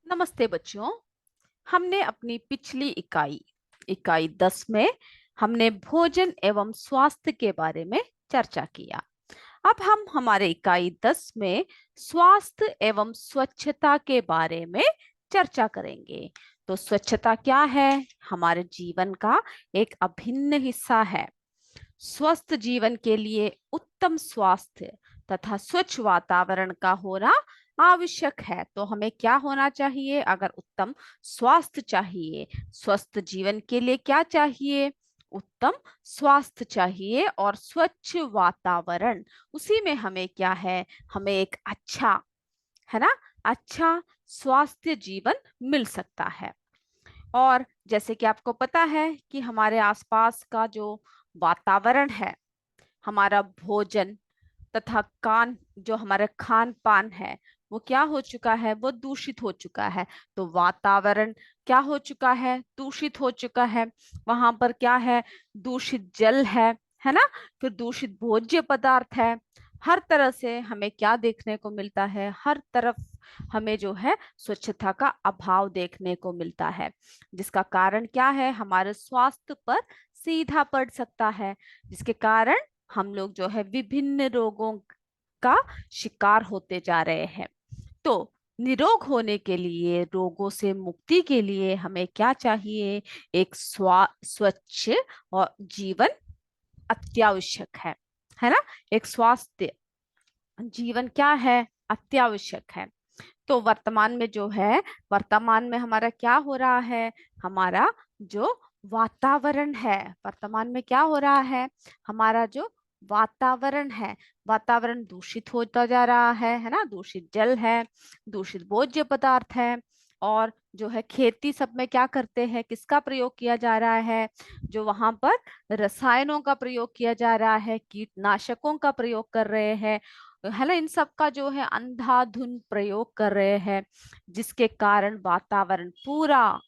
नमस्ते बच्चों। हमने अपनी पिछली इकाई इकाई 10 में हमने भोजन एवं स्वास्थ्य के बारे में चर्चा किया। अब हम हमारे इकाई 10 में स्वास्थ्य एवं स्वच्छता के बारे में चर्चा करेंगे। तो स्वच्छता क्या है? हमारे जीवन का एक अभिन्न हिस्सा है। स्वस्थ जीवन के लिए उत्तम स्वास्थ्य तथा स्वच्छ वातावरण का होना आवश्यक है। तो हमें क्या होना चाहिए? अगर उत्तम स्वास्थ्य चाहिए, स्वस्थ जीवन के लिए क्या चाहिए? उत्तम स्वास्थ्य चाहिए और स्वच्छ वातावरण। उसी में हमें क्या है? हमें एक अच्छा, है ना, अच्छा स्वास्थ्य जीवन मिल सकता है। और जैसे कि आपको पता है कि हमारे आसपास का जो वातावरण है, हमारा भोजन तथा जो हमारा खान पान है, वो क्या हो चुका है? वो दूषित हो चुका है। तो वातावरण क्या हो चुका है? दूषित हो चुका है। वहां पर क्या है? दूषित जल है ना, फिर दूषित भोज्य पदार्थ है। हर तरह से हमें क्या देखने को मिलता है? हर तरफ हमें जो है स्वच्छता का अभाव देखने को मिलता है, जिसका कारण क्या है? हमारे स्वास्थ्य पर सीधा पड़ सकता है, जिसके कारण हम लोग जो है विभिन्न रोगों का शिकार होते जा रहे हैं। तो निरोग होने के लिए, रोगों से मुक्ति के लिए हमें क्या चाहिए? एक स्वच्छ और जीवन अत्यावश्यक है ना। एक स्वास्थ्य जीवन क्या है? अत्यावश्यक है। तो वर्तमान में जो है, वर्तमान में हमारा क्या हो रहा है? हमारा जो वातावरण है, वर्तमान में क्या हो रहा है? हमारा जो वातावरण है, वातावरण दूषित होता जा रहा है ना। दूषित जल है, दूषित भोज्य पदार्थ है। और जो है खेती सब में क्या करते हैं? किसका प्रयोग किया जा रहा है? जो वहां पर रसायनों का प्रयोग किया जा रहा है, कीटनाशकों का प्रयोग कर रहे हैं, है ना। इन सब का जो है अंधाधुंध प्रयोग कर रहे हैं, जिसके कारण वातावरण पूरा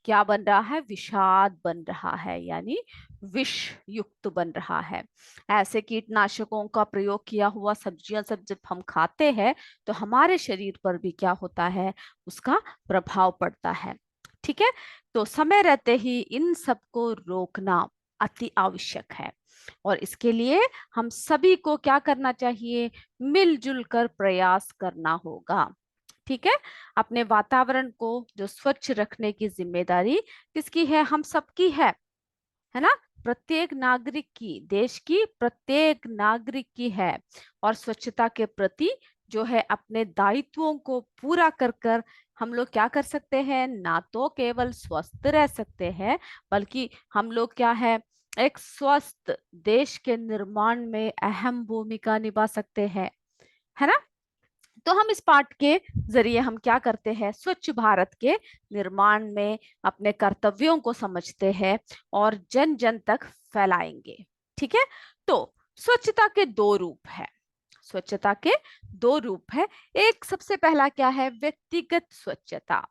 क्या बन रहा है? विषाद बन रहा है, यानी विष युक्त बन रहा है। ऐसे कीटनाशकों का प्रयोग किया हुआ सब्जियां सब जब हम खाते हैं, तो हमारे शरीर पर भी क्या होता है? उसका प्रभाव पड़ता है। ठीक है। तो समय रहते ही इन सबको रोकना अति आवश्यक है। और इसके लिए हम सभी को क्या करना चाहिए? मिलजुल कर प्रयास करना होगा। ठीक है। अपने वातावरण को जो स्वच्छ रखने की जिम्मेदारी किसकी है? हम सबकी है ना। प्रत्येक नागरिक की, देश की प्रत्येक नागरिक की है। और स्वच्छता के प्रति जो है अपने दायित्वों को पूरा कर कर हम लोग क्या कर सकते हैं? ना तो केवल स्वस्थ रह सकते हैं, बल्कि हम लोग क्या है? एक स्वस्थ देश के निर्माण में अहम भूमिका निभा सकते हैं, है ना। तो हम इस पाठ के जरिए हम क्या करते हैं? स्वच्छ भारत के निर्माण में अपने कर्तव्यों को समझते हैं और जन जन तक फैलाएंगे। ठीक है। तो स्वच्छता के दो रूप है। स्वच्छता के दो रूप है। एक सबसे पहला क्या है? व्यक्तिगत स्वच्छता।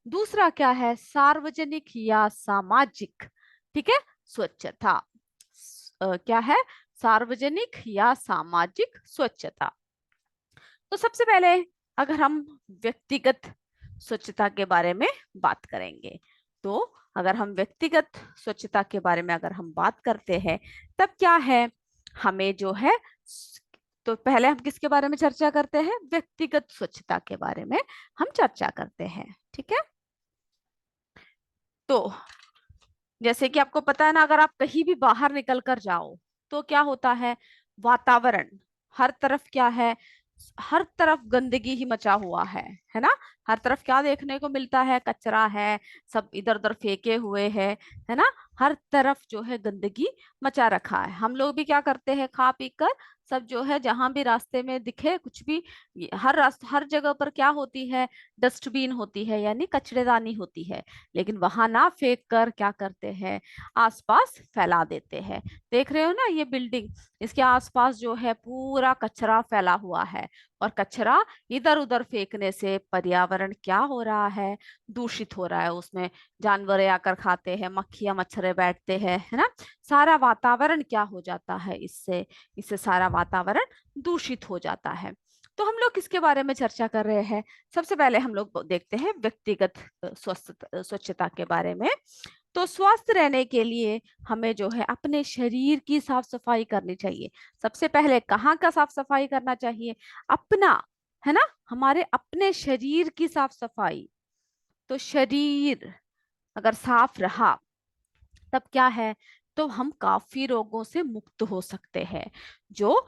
दूसरा क्या है? सार्वजनिक या सामाजिक, ठीक है, स्वच्छता। क्या है? सार्वजनिक या सामाजिक स्वच्छता। तो सबसे पहले अगर हम व्यक्तिगत स्वच्छता के बारे में बात करेंगे, तो अगर हम व्यक्तिगत स्वच्छता के बारे में अगर हम बात करते हैं, तब क्या है? हमें जो है तो पहले हम किसके बारे में चर्चा करते हैं? व्यक्तिगत स्वच्छता के बारे में हम चर्चा करते हैं। ठीक है। तो जैसे कि आपको पता है ना, अगर आप कहीं भी बाहर निकल कर जाओ, तो क्या होता है? वातावरण हर तरफ क्या है? हर तरफ गंदगी ही मचा हुआ है ना। हर तरफ क्या देखने को मिलता है? कचरा है, सब इधर उधर फेंके हुए है ना। हर तरफ जो है गंदगी मचा रखा है। हम लोग भी क्या करते हैं? खा पी कर सब जो है, जहां भी रास्ते में दिखे कुछ भी, हर जगह पर क्या होती है? डस्टबिन होती है, यानी कचरेदानी होती है। लेकिन वहां ना फेंक कर क्या करते हैं? आसपास फैला देते हैं। देख रहे हो ना ये बिल्डिंग, इसके आसपास जो है पूरा कचरा फैला हुआ है। और कचरा इधर उधर फेंकने से पर्यावरण क्या हो रहा है? दूषित हो रहा है। उसमें जानवर आकर खाते हैं, मक्खियां मच्छर बैठते हैं, है ना। सारा वातावरण क्या हो जाता है? इससे इससे सारा वातावरण दूषित हो जाता है। तो हम लोग किसके बारे में चर्चा कर रहे हैं? सबसे पहले हम लोग देखते हैं व्यक्तिगत स्वच्छता के बारे में। तो स्वस्थ रहने के लिए हमें जो है अपने शरीर की साफ सफाई करनी चाहिए। सबसे पहले कहाँ का साफ सफाई करना चाहिए? अपना, है ना, हमारे अपने शरीर की साफ सफाई। तो शरीर अगर साफ रहा तब क्या है, तो हम काफी रोगों से मुक्त हो सकते हैं। जो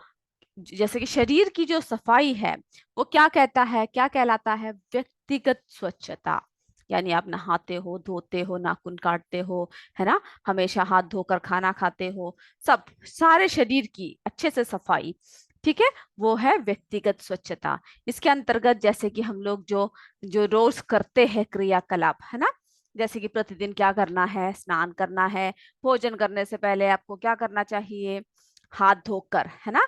जैसे कि शरीर की जो सफाई है वो क्या कहता है, क्या कहलाता है? व्यक्तिगत स्वच्छता। यानी आप नहाते हो, धोते हो, नाखून काटते हो, है ना, हमेशा हाथ धोकर खाना खाते हो, सब सारे शरीर की अच्छे से सफाई, ठीक है, वो है व्यक्तिगत स्वच्छता। इसके अंतर्गत जैसे कि हम लोग जो जो रोज करते हैं क्रियाकलाप, है ना, जैसे कि प्रतिदिन क्या करना है, स्नान करना है, भोजन करने से पहले आपको क्या करना चाहिए, हाथ धोकर, है ना,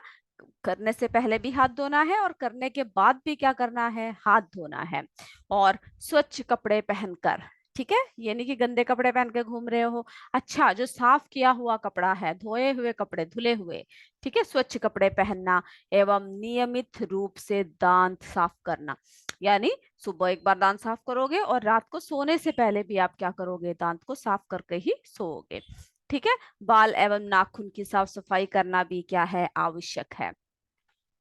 करने से पहले भी हाथ धोना है और करने के बाद भी क्या करना है, हाथ धोना है। और स्वच्छ कपड़े पहनकर, ठीक है, ये नहीं कि गंदे कपड़े पहन के घूम रहे हो, अच्छा जो साफ किया हुआ कपड़ा है, धोए हुए कपड़े, धुले हुए, ठीक है, स्वच्छ कपड़े पहनना। एवं नियमित रूप से दांत साफ करना, यानी सुबह एक बार दांत साफ करोगे और रात को सोने से पहले भी आप क्या करोगे, दांत को साफ करके ही सोओगे, ठीक है। बाल एवं नाखून की साफ सफाई करना भी क्या है, आवश्यक है।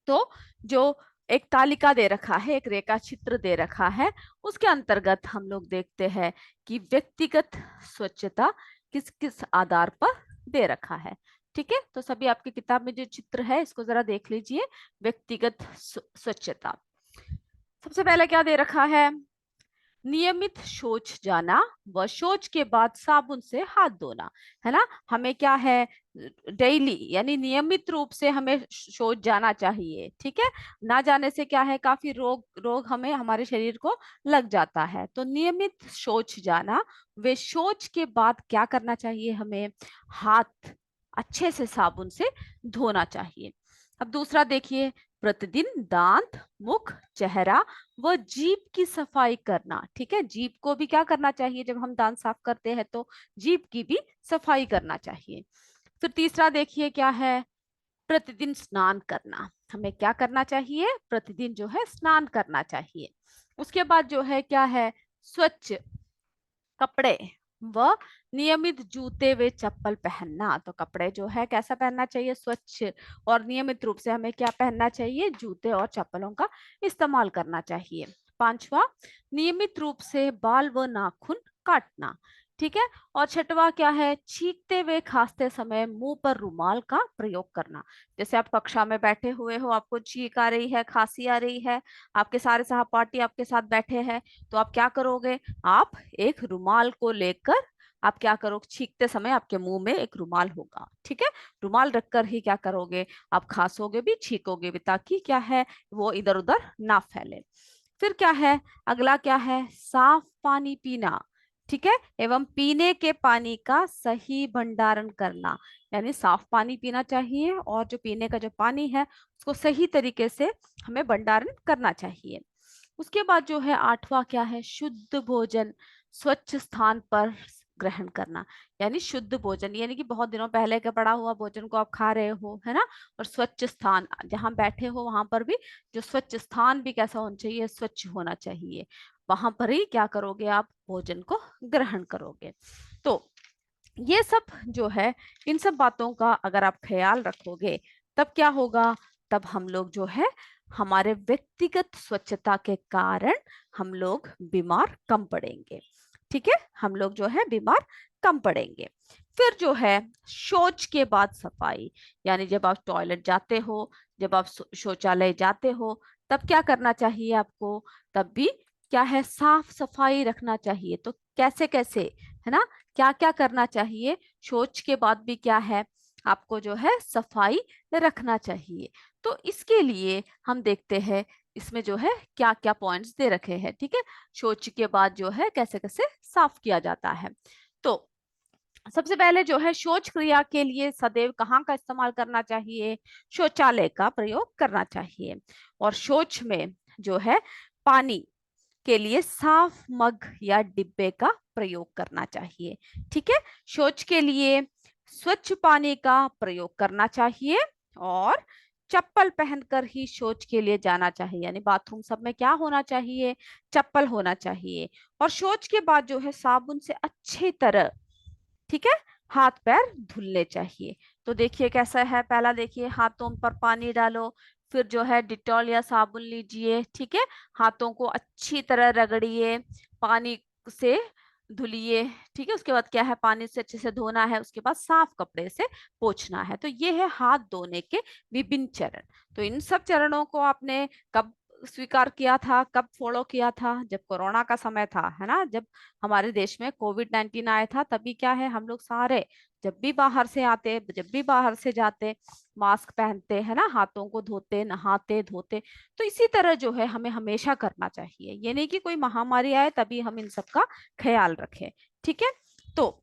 तो जो एक तालिका दे रखा है, एक रेखा चित्र दे रखा है, उसके अंतर्गत हम लोग देखते हैं कि व्यक्तिगत स्वच्छता किस किस आधार पर दे रखा है, ठीक है। तो सभी आपकी किताब में जो चित्र है इसको जरा देख लीजिए। व्यक्तिगत स्वच्छता, सबसे पहले क्या दे रखा है, नियमित शौच जाना व शौच के बाद साबुन से हाथ धोना, है ना, हमें क्या है, डेली यानी नियमित रूप से हमें शौच जाना चाहिए, ठीक है। ना जाने से क्या है, काफी रोग रोग हमें हमारे शरीर को लग जाता है। तो नियमित शौच जाना, वे शौच के बाद क्या करना चाहिए, हमें हाथ अच्छे से साबुन से धोना चाहिए। अब दूसरा देखिए, प्रतिदिन दांत, मुख, चेहरा वो जीभ की सफाई करना, ठीक है, जीभ को भी क्या करना चाहिए, जब हम दांत साफ करते हैं तो जीभ की भी सफाई करना चाहिए। फिर तीसरा देखिए क्या है, प्रतिदिन स्नान करना, हमें क्या करना चाहिए, प्रतिदिन जो है स्नान करना चाहिए। उसके बाद जो है क्या है, स्वच्छ कपड़े व नियमित जूते व चप्पल पहनना। तो कपड़े जो है कैसा पहनना चाहिए, स्वच्छ, और नियमित रूप से हमें क्या पहनना चाहिए, जूते और चप्पलों का इस्तेमाल करना चाहिए। पांचवा, नियमित रूप से बाल व नाखून काटना, ठीक है। और छठवा क्या है, छींकते हुए खांसते समय मुंह पर रुमाल का प्रयोग करना। जैसे आप कक्षा में बैठे हुए हो, आपको छींक आ रही है, खांसी आ रही है, आपके सारे सहपाठी आपके साथ बैठे हैं, तो आप क्या करोगे, आप एक रुमाल को लेकर आप क्या करोगे, छींकते समय आपके मुंह में एक रुमाल होगा, ठीक है, रुमाल रखकर ही क्या करोगे, आप खांसोगे भी, छींकोगे भी, ताकि क्या है, वो इधर उधर ना फैले। फिर क्या है, अगला क्या है, साफ पानी पीना, ठीक है, एवं पीने के पानी का सही भंडारण करना, यानी साफ पानी पीना चाहिए और जो पीने का जो पानी है उसको सही तरीके से हमें भंडारण करना चाहिए। उसके बाद जो है आठवां क्या है, शुद्ध भोजन स्वच्छ स्थान पर ग्रहण करना, यानी शुद्ध भोजन, यानी कि बहुत दिनों पहले का पड़ा हुआ भोजन को आप खा रहे हो, है ना, और स्वच्छ स्थान जहां बैठे हो वहां पर भी जो स्वच्छ स्थान भी कैसा होना चाहिए, स्वच्छ होना चाहिए, वहां पर ही क्या करोगे, आप भोजन को ग्रहण करोगे। तो ये सब जो है, इन सब बातों का अगर आप ख्याल रखोगे तब क्या होगा, तब हम लोग जो है हमारे व्यक्तिगत स्वच्छता के कारण हम लोग बीमार कम पड़ेंगे, ठीक है, हम लोग जो है बीमार कम पड़ेंगे। फिर जो है शौच के बाद सफाई, यानी जब आप टॉयलेट जाते हो, जब आप शौचालय जाते हो, तब क्या करना चाहिए आपको, तब भी क्या है, साफ सफाई रखना चाहिए। तो कैसे कैसे, है ना, क्या क्या करना चाहिए, शौच के बाद भी क्या है, आपको जो है सफाई रखना चाहिए। तो इसके लिए हम देखते हैं इसमें जो है क्या क्या पॉइंट्स दे रखे हैं, ठीक है, शौच के बाद जो है कैसे कैसे साफ किया जाता है। तो सबसे पहले जो है शौच क्रिया के लिए सदैव कहाँ का इस्तेमाल करना चाहिए, शौचालय का प्रयोग करना चाहिए। और शौच में जो है पानी के लिए साफ मग या डिब्बे का प्रयोग करना चाहिए, ठीक है, शौच के लिए स्वच्छ पानी का प्रयोग करना चाहिए। और चप्पल पहनकर ही शौच के लिए जाना चाहिए, यानी बाथरूम सब में क्या होना चाहिए, चप्पल होना चाहिए। और शौच के बाद जो है साबुन से अच्छी तरह, ठीक है, हाथ पैर धुलने चाहिए। तो देखिए कैसा है, पहला देखिए, हाथों पर पानी डालो, फिर जो है डिटॉल या साबुन लीजिए, ठीक है, हाथों को अच्छी तरह रगड़िए, पानी से धुलिए, ठीक है। उसके बाद क्या है, पानी से अच्छे से धोना है, उसके बाद साफ कपड़े से पोंछना है। तो ये है हाथ धोने के विभिन्न चरण। तो इन सब चरणों को आपने कब स्वीकार किया था, कब फॉलो किया था? जब कोरोना का समय था, है ना, जब हमारे देश में कोविड-19 आया था, तभी क्या है, हम लोग सारे जब भी बाहर से आते, जब भी बाहर से जाते, मास्क पहनते हैं ना, हाथों को धोते, नहाते धोते। तो इसी तरह जो है हमें हमेशा करना चाहिए, ये नहीं कि कोई महामारी आए तभी हम इन सब का ख्याल रखें, ठीक है। तो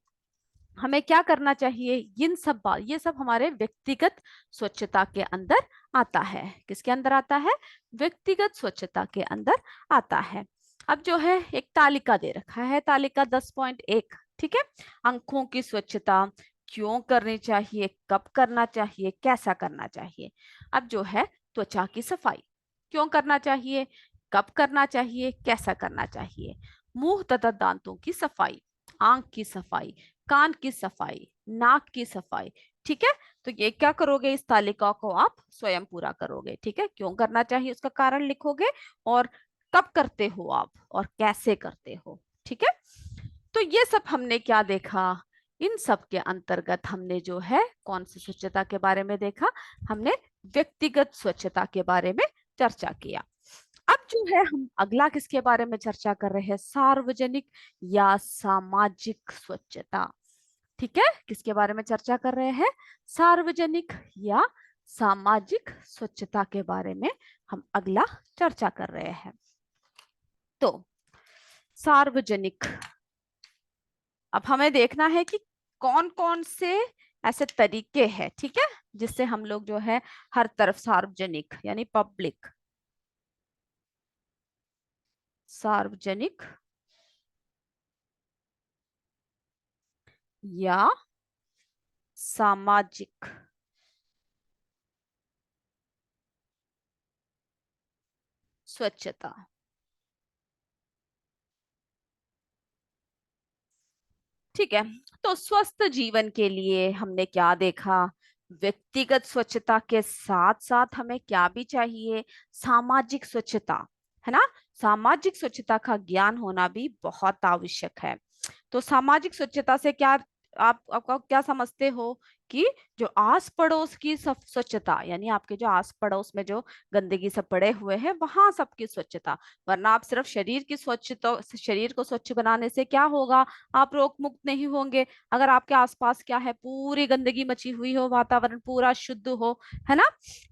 हमें क्या करना चाहिए, इन सब बात, ये सब हमारे व्यक्तिगत स्वच्छता के अंदर आता है। किसके अंदर आता है? व्यक्तिगत स्वच्छता के अंदर आता है। अब जो है एक तालिका दे रखा है, तालिका 10.1, ठीक है। आंखों की स्वच्छता क्यों करनी चाहिए, कब करना चाहिए, कैसा करना चाहिए। अब जो है त्वचा की सफाई क्यों करना चाहिए, कब करना चाहिए, कैसा करना चाहिए। मुंह तथा दांतों की सफाई, आंख की सफाई, कान की सफाई, नाक की सफाई, ठीक है। तो ये क्या करोगे, इस तालिका को आप स्वयं पूरा करोगे, ठीक है। क्यों करना चाहिए उसका कारण लिखोगे, और कब करते हो आप, और कैसे करते हो, ठीक है। तो ये सब हमने क्या देखा, इन सब के अंतर्गत हमने जो है कौन सी स्वच्छता के बारे में देखा, हमने व्यक्तिगत स्वच्छता के बारे में चर्चा किया। अब जो है हम अगला किसके बारे में चर्चा कर रहे हैं, सार्वजनिक या सामाजिक स्वच्छता, ठीक है। किसके बारे में चर्चा कर रहे हैं, सार्वजनिक या सामाजिक स्वच्छता के बारे में हम अगला चर्चा कर रहे हैं। तो सार्वजनिक, अब हमें देखना है कि कौन कौन से ऐसे तरीके हैं, ठीक है, जिससे हम लोग जो है हर तरफ सार्वजनिक यानी पब्लिक, सार्वजनिक या सामाजिक स्वच्छता, ठीक है। तो स्वस्थ जीवन के लिए हमने क्या देखा, व्यक्तिगत स्वच्छता के साथ साथ हमें क्या भी चाहिए, सामाजिक स्वच्छता, है ना। सामाजिक स्वच्छता का ज्ञान होना भी बहुत आवश्यक है। तो सामाजिक स्वच्छता से क्या, आप आपका क्या समझते हो कि जो आस पड़ोस की स्वच्छता, यानी आपके जो आस पड़ोस में जो गंदगी सब पड़े हुए हैं वहां सबकी स्वच्छता। वरना आप सिर्फ शरीर की स्वच्छता, शरीर को स्वच्छ बनाने से क्या होगा, आप रोग मुक्त नहीं होंगे। अगर आपके आसपास क्या है, पूरी गंदगी मची हुई हो, वातावरण पूरा शुद्ध हो, है ना,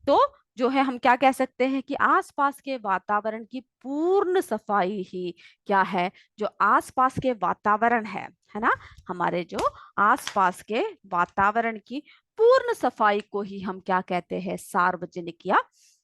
तो जो है हम क्या कह सकते हैं कि आसपास के वातावरण की पूर्ण सफाई ही क्या है, जो आसपास के वातावरण है ना, हमारे जो आसपास के वातावरण की पूर्ण सफाई को ही हम क्या कहते हैं, सार्वजनिक या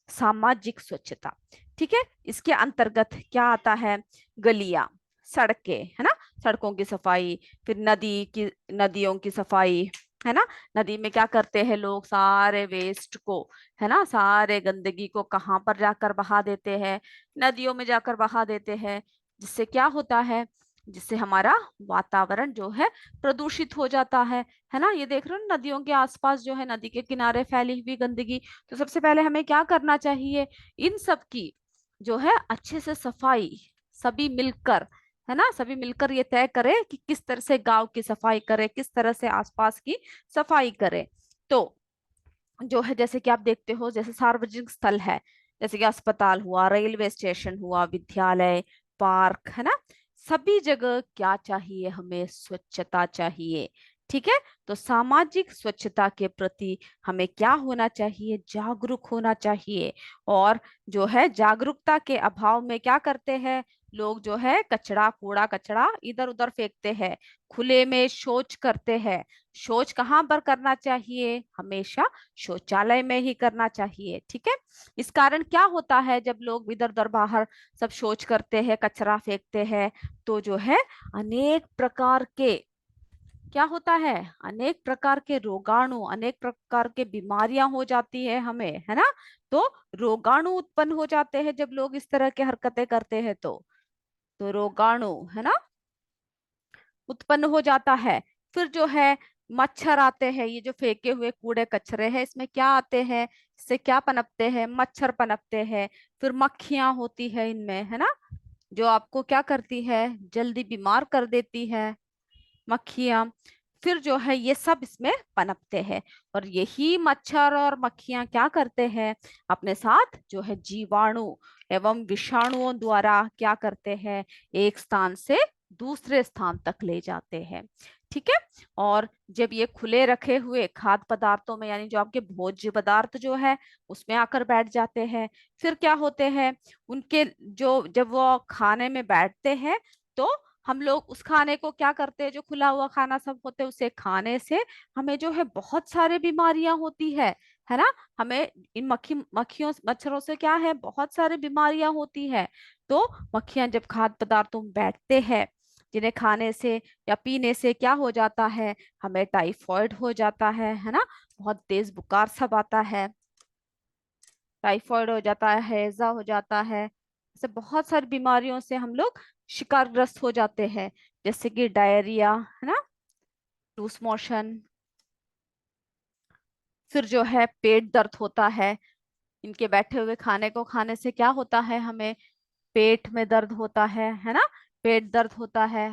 सामाजिक स्वच्छता, ठीक है। इसके अंतर्गत क्या आता है, गलियां, सड़कें, है ना, सड़कों की सफाई, फिर नदी की, नदियों की सफाई, है ना। नदी में क्या करते हैं लोग, सारे वेस्ट को, है ना, सारे गंदगी को कहाँ पर जाकर बहा देते हैं, नदियों में जाकर बहा देते हैं। जिससे क्या होता है, जिससे हमारा वातावरण जो है प्रदूषित हो जाता है ना। ये देख रहे हो नदियों के आसपास जो है, नदी के किनारे फैली हुई गंदगी। तो सबसे पहले हमें क्या करना चाहिए, इन सब की जो है अच्छे से सफाई, सभी मिलकर, है ना, सभी मिलकर ये तय करें कि किस तरह से गांव की सफाई करें, किस तरह से आसपास की सफाई करें। तो जो है जैसे कि आप देखते हो, जैसे सार्वजनिक स्थल है, जैसे कि अस्पताल हुआ, रेलवे स्टेशन हुआ, विद्यालय, पार्क, है ना, सभी जगह क्या चाहिए, हमें स्वच्छता चाहिए, ठीक है। तो सामाजिक स्वच्छता के प्रति हमें क्या होना चाहिए, जागरूक होना चाहिए। और जो है जागरूकता के अभाव में क्या करते हैं लोग, जो है कचरा, कूड़ा कचरा इधर उधर फेंकते हैं, खुले में शौच करते हैं। शौच कहाँ पर करना चाहिए, हमेशा शौचालय में ही करना चाहिए, ठीक है। इस कारण क्या होता है, जब लोग इधर उधर बाहर सब शौच करते हैं, कचरा फेंकते हैं, तो जो है अनेक प्रकार के क्या होता है, अनेक प्रकार के रोगाणु, अनेक प्रकार के बीमारियां हो जाती है हमें, है ना। तो रोगाणु उत्पन्न हो जाते हैं जब लोग इस तरह की हरकतें करते हैं, तो रोगाणु, है ना, उत्पन्न हो जाता है। फिर जो है मच्छर आते हैं, ये जो फेंके हुए कूड़े कचरे हैं इसमें क्या आते हैं, इससे क्या पनपते हैं, मच्छर पनपते हैं। फिर मक्खियां होती है इनमें, है ना, जो आपको क्या करती है, जल्दी बीमार कर देती है मक्खियां। फिर जो है ये सब इसमें पनपते हैं, और यही मच्छर और मक्खियां क्या करते हैं, अपने साथ जो है जीवाणु एवं विषाणुओं द्वारा क्या करते हैं, एक स्थान से दूसरे स्थान तक ले जाते हैं। ठीक है। और जब ये खुले रखे हुए खाद्य पदार्थों में, यानी जो आपके भोज्य पदार्थ जो है उसमें आकर बैठ जाते हैं, फिर क्या होते हैं, उनके जो जब वो खाने में बैठते हैं, तो हम लोग उस खाने को क्या करते हैं, जो खुला हुआ खाना सब होते हैं उसे खाने से हमें जो है बहुत सारे बीमारियां होती है ना। हमें इन मक्खियों मच्छरों से क्या है, बहुत सारी बीमारियां होती है। तो मक्खियां जब खाद्य पदार्थों में बैठते हैं, जिन्हें खाने से या पीने से क्या हो जाता है, हमें टाइफॉइड हो जाता है ना, बहुत तेज बुखार सब आता है, टाइफॉइड हो जाता है, हैजा हो जाता है, ऐसे बहुत सारी बीमारियों से हम लोग शिकारग्रस्त हो जाते हैं, जैसे कि डायरिया, है ना, लूज मोशन। फिर जो है पेट दर्द होता है, इनके बैठे हुए खाने को खाने से क्या होता है, हमें पेट में दर्द होता है ना, पेट दर्द होता है।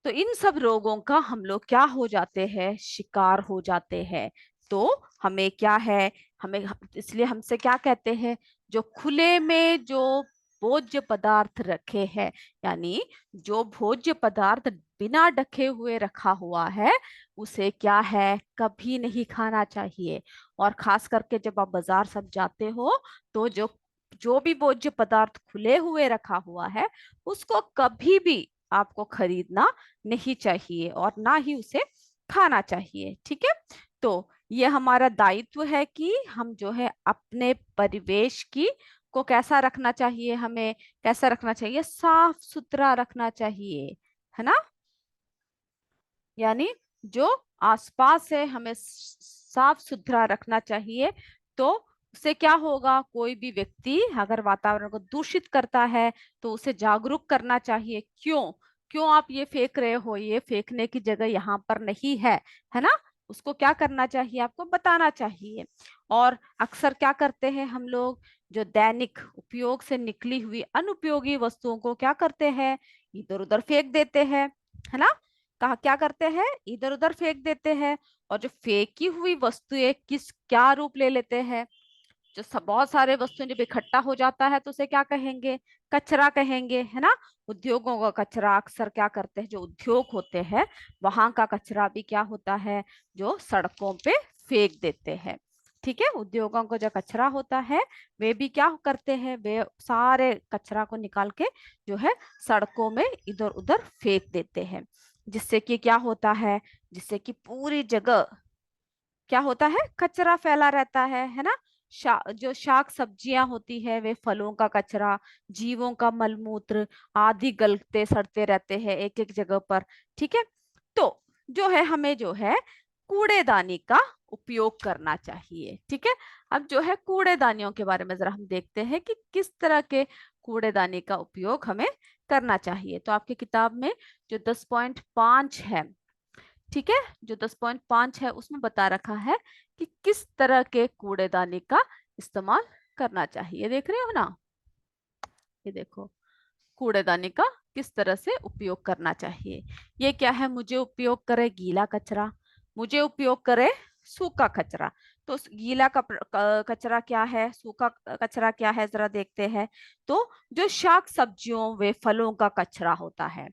तो इन सब रोगों का हम लोग क्या हो जाते हैं, शिकार हो जाते हैं। तो हमें क्या है, इसलिए हमसे क्या कहते हैं, जो खुले में जो भोज्य पदार्थ रखे हैं, यानी जो भोज्य पदार्थ बिना ढके हुए रखा हुआ है, उसे क्या है, कभी नहीं खाना चाहिए। और खास करके जब आप बाजार सब जाते हो, तो जो जो भी भोज्य पदार्थ खुले हुए रखा हुआ है, उसको कभी भी आपको खरीदना नहीं चाहिए और ना ही उसे खाना चाहिए। ठीक है। तो ये हमारा दायित्व है कि हम जो है अपने परिवेश की को कैसा रखना चाहिए, हमें कैसा रखना चाहिए, साफ सुथरा रखना चाहिए, है ना। यानी जो आसपास है हमें साफ सुथरा रखना चाहिए। तो उससे क्या होगा, कोई भी व्यक्ति अगर वातावरण को दूषित करता है तो उसे जागरूक करना चाहिए, क्यों क्यों आप ये फेंक रहे हो, ये फेंकने की जगह यहाँ पर नहीं है ना। उसको क्या करना चाहिए, आपको बताना चाहिए। और अक्सर क्या करते हैं हम लोग, जो दैनिक उपयोग से निकली हुई अनुपयोगी वस्तुओं को क्या करते हैं, इधर उधर फेंक देते हैं, है ना। कहा क्या करते हैं, इधर उधर फेंक देते हैं। और जो फेंकी हुई वस्तुएं किस क्या रूप ले लेते हैं, जो सब बहुत सारे वस्तुएं जब इकट्ठा हो जाता है तो उसे क्या कहेंगे, कचरा कहेंगे, है ना। उद्योगों का कचरा अक्सर क्या करते हैं, जो उद्योग होते हैं वहां का कचरा भी क्या होता है, जो सड़कों पे फेंक देते हैं। ठीक है। उद्योगों का जो कचरा होता है वे भी क्या करते हैं, वे सारे कचरा को निकाल के जो है सड़कों में इधर उधर फेंक देते हैं, जिससे कि क्या होता है, जिससे कि पूरी जगह क्या होता है, कचरा फैला रहता है ना। जो शाक सब्जियां होती है, वे फलों का कचरा, जीवों का मलमूत्र आदि गलते सड़ते रहते हैं एक एक जगह पर। ठीक है। तो जो है हमें जो है कूड़ेदानी का उपयोग करना चाहिए। ठीक है। अब जो है कूड़ेदानियों के बारे में जरा हम देखते हैं कि किस तरह के कूड़ेदानी का उपयोग हमें करना चाहिए। तो आपकी किताब में जो 10.5 है, ठीक है, जो 10.5 है उसमें बता रखा है कि किस तरह के कूड़ेदानी का इस्तेमाल करना चाहिए। देख रहे हो ना, ये देखो, कूड़ेदानी का किस तरह से उपयोग करना चाहिए। ये क्या है, मुझे उपयोग करे गीला कचरा, मुझे उपयोग करे सूखा कचरा। तो गीला कचरा क्या है, सूखा कचरा क्या है, जरा देखते हैं। तो जो शाक सब्जियों व फलों का कचरा होता है,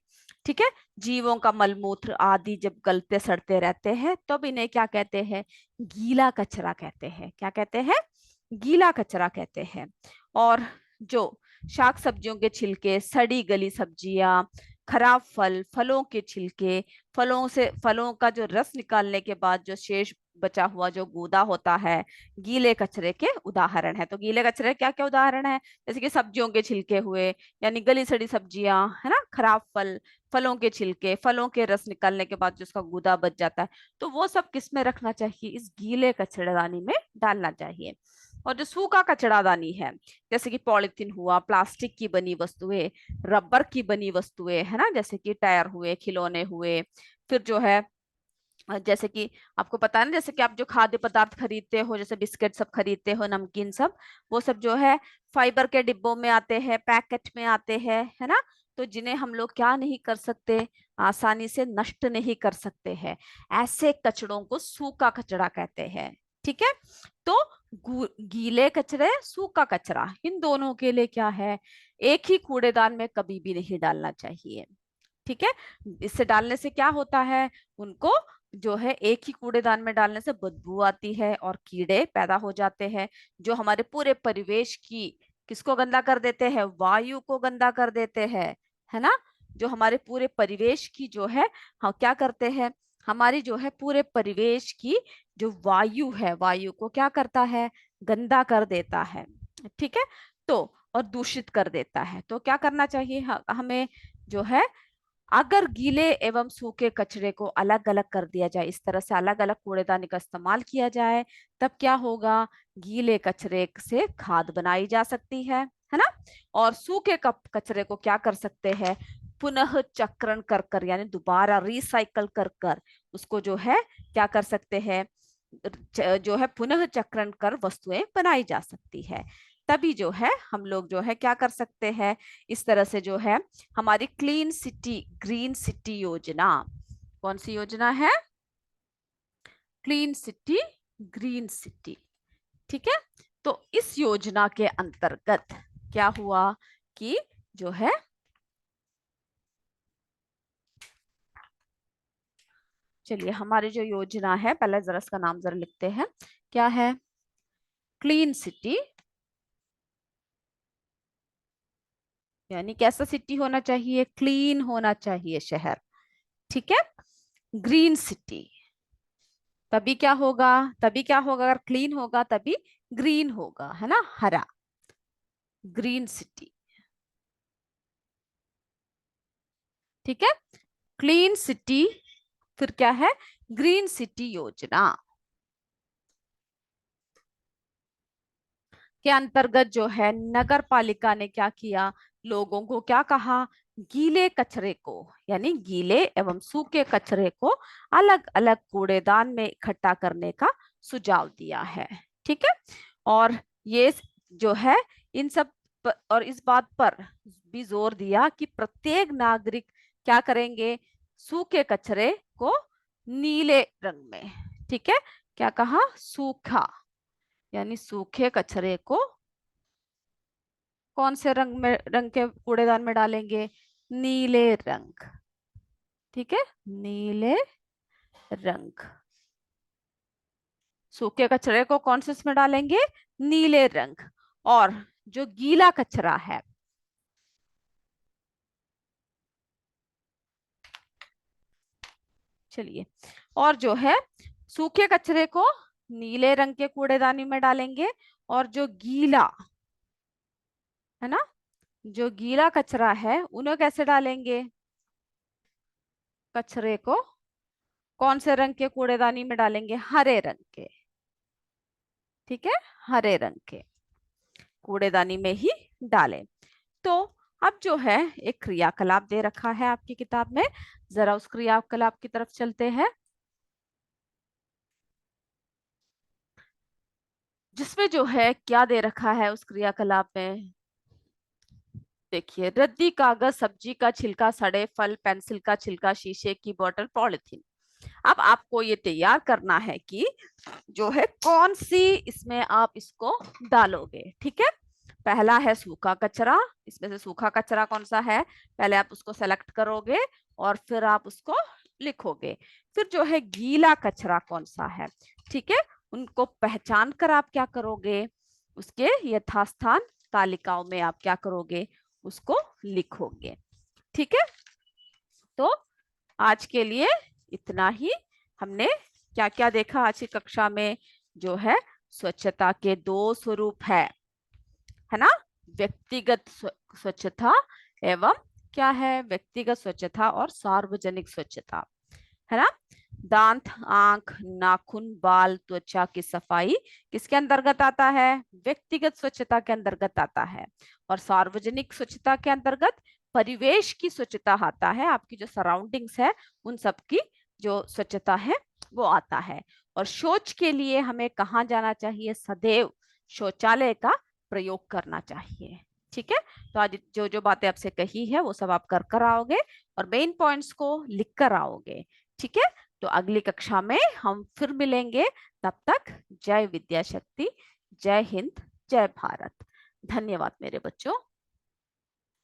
ठीक है, जीवों का मलमूत्र आदि जब गलते सड़ते रहते हैं तब इन्हें क्या कहते हैं, गीला कचरा कहते हैं। क्या कहते हैं, गीला कचरा कहते हैं। और जो शाक सब्जियों के छिलके, सड़ी गली सब्जियां, खराब फलों के छिलके, फलों का जो रस निकालने के बाद जो शेष बचा हुआ जो गूदा होता है गीले कचरे के उदाहरण है। तो गीले कचरे क्या क्या उदाहरण है? जैसे कि सब्जियों के छिलके हुए, यानी गली सड़ी सब्जियां, है ना, खराब फल, फलों के छिलके, फलों के रस निकालने के बाद जो उसका गूदा बच जाता है, तो वो सब किस में रखना चाहिए? इस गीले कचड़ेदानी में डालना चाहिए। और जो सूखा कचड़ादानी है, जैसे कि पॉलिथीन हुआ, प्लास्टिक की बनी वस्तुएं, रबर की बनी वस्तुएं, है ना, जैसे कि टायर हुए, खिलौने हुए, फिर जो है जैसे कि आपको पता है ना, जैसे कि आप जो खाद्य पदार्थ खरीदते हो, जैसे बिस्किट सब खरीदते हो, नमकीन सब, वो सब जो है फाइबर के डिब्बों में आते हैं, पैकेट में आते हैं, है ना। तो जिन्हें हम लोग क्या नहीं कर सकते, आसानी से नष्ट नहीं कर सकते हैं, ऐसे कचड़ों को सूखा कचड़ा कहते हैं। ठीक है। तो गीले कचरे, सूखा कचरा, इन दोनों के लिए क्या है, एक ही कूड़ेदान में कभी भी नहीं डालना चाहिए। ठीक है। इससे डालने से क्या होता है, उनको जो है एक ही कूड़ेदान में डालने से बदबू आती है और कीड़े पैदा हो जाते हैं, जो हमारे पूरे परिवेश की, किसको गंदा कर देते हैं, वायु को गंदा कर देते हैं, है ना। जो हमारे पूरे परिवेश की जो है, हाँ, क्या करते हैं, हमारी जो है पूरे परिवेश की जो वायु है, वायु को क्या करता है, गंदा कर देता है। ठीक है। तो और दूषित कर देता है। तो क्या करना चाहिए हमें, जो है, अगर गीले एवं सूखे कचरे को अलग अलग कर दिया जाए, इस तरह से अलग अलग कूड़ेदानी का इस्तेमाल किया जाए, तब क्या होगा, गीले कचरे से खाद बनाई जा सकती है ना। और सूखे कचरे को क्या कर सकते हैं, पुनः चक्रण कर कर, यानी दोबारा रिसाइकल कर कर उसको जो है क्या कर सकते हैं, जो है पुनः चक्रण कर वस्तुएं बनाई जा सकती है। तभी जो है हम लोग जो है क्या कर सकते हैं, इस तरह से जो है हमारी क्लीन सिटी ग्रीन सिटी योजना, कौन सी योजना है, क्लीन सिटी ग्रीन सिटी। ठीक है। तो इस योजना के अंतर्गत क्या हुआ कि जो है, चलिए हमारी जो योजना है, पहले जरा इसका नाम जरा लिखते हैं, क्या है, क्लीन सिटी, यानी कैसा सिटी होना चाहिए, क्लीन होना चाहिए शहर। ठीक है। ग्रीन सिटी, तभी क्या होगा, तभी क्या होगा, अगर क्लीन होगा तभी ग्रीन होगा, है ना, हरा, ग्रीन सिटी। ठीक है। क्लीन सिटी, फिर क्या है, ग्रीन सिटी योजना के अंतर्गत जो है नगर पालिका ने क्या किया, लोगों को क्या कहा, गीले कचरे को, यानी गीले एवं सूखे कचरे को अलग अलग कूड़ेदान में इकट्ठा करने का सुझाव दिया है। ठीक है। और ये जो है इन सब और इस बात पर भी जोर दिया कि प्रत्येक नागरिक क्या करेंगे, सूखे कचरे को नीले रंग में, ठीक है, क्या कहा, सूखा, यानी सूखे कचरे को कौन से रंग में, रंग के कूड़ेदान में डालेंगे, नीले रंग। ठीक है, नीले रंग, सूखे कचरे को कौन से इसमें डालेंगे, नीले रंग। और जो गीला कचरा है, चलिए, और जो है सूखे कचरे को नीले रंग के कूड़ेदानी में डालेंगे, और जो गीला, है ना, जो गीला कचरा है उन्हें कैसे डालेंगे, कचरे को कौन से रंग के कूड़ेदानी में डालेंगे, हरे रंग के। ठीक है, हरे रंग के कूड़ेदानी में ही डालें। तो अब जो है एक क्रियाकलाप दे रखा है आपकी किताब में, जरा उस क्रियाकलाप की तरफ चलते हैं, जिसमें जो है क्या दे रखा है उस क्रियाकलाप में, देखिए, रद्दी कागज, सब्जी का छिलका, सड़े फल, पेंसिल का छिलका, शीशे की बोतल, पॉलिथीन। अब आपको ये तैयार करना है कि जो है कौन सी इसमें आप इसको डालोगे। ठीक है। पहला है सूखा कचरा, इसमें से सूखा कचरा कौन सा है, पहले आप उसको सेलेक्ट करोगे और फिर आप उसको लिखोगे। फिर जो है गीला कचरा कौन सा है, ठीक है, उनको पहचान कर आप क्या करोगे, उसके यथास्थान तालिकाओं में आप क्या करोगे, उसको लिखोगे। ठीक है। तो आज के लिए इतना ही, हमने क्या क्या देखा आज की कक्षा में? जो है स्वच्छता के दो स्वरूप है ना? व्यक्तिगत स्वच्छता एवं क्या है? व्यक्तिगत स्वच्छता और सार्वजनिक स्वच्छता, है ना? दांत, आंख, नाखून, बाल, त्वचा की सफाई किसके अंतर्गत आता है? व्यक्तिगत स्वच्छता के अंतर्गत आता है। और सार्वजनिक स्वच्छता के अंतर्गत परिवेश की स्वच्छता आता है, आपकी जो सराउंडिंग्स है उन सब की जो स्वच्छता है वो आता है। और शौच के लिए हमें कहाँ जाना चाहिए? सदैव शौचालय का प्रयोग करना चाहिए। ठीक है, तो आज जो जो बातें आपसे कही है वो सब आप कर कर आओगे और मेन पॉइंट्स को लिख कर आओगे। ठीक है, तो अगली कक्षा में हम फिर मिलेंगे। तब तक जय विद्या शक्ति, जय हिंद, जय भारत। धन्यवाद मेरे बच्चों।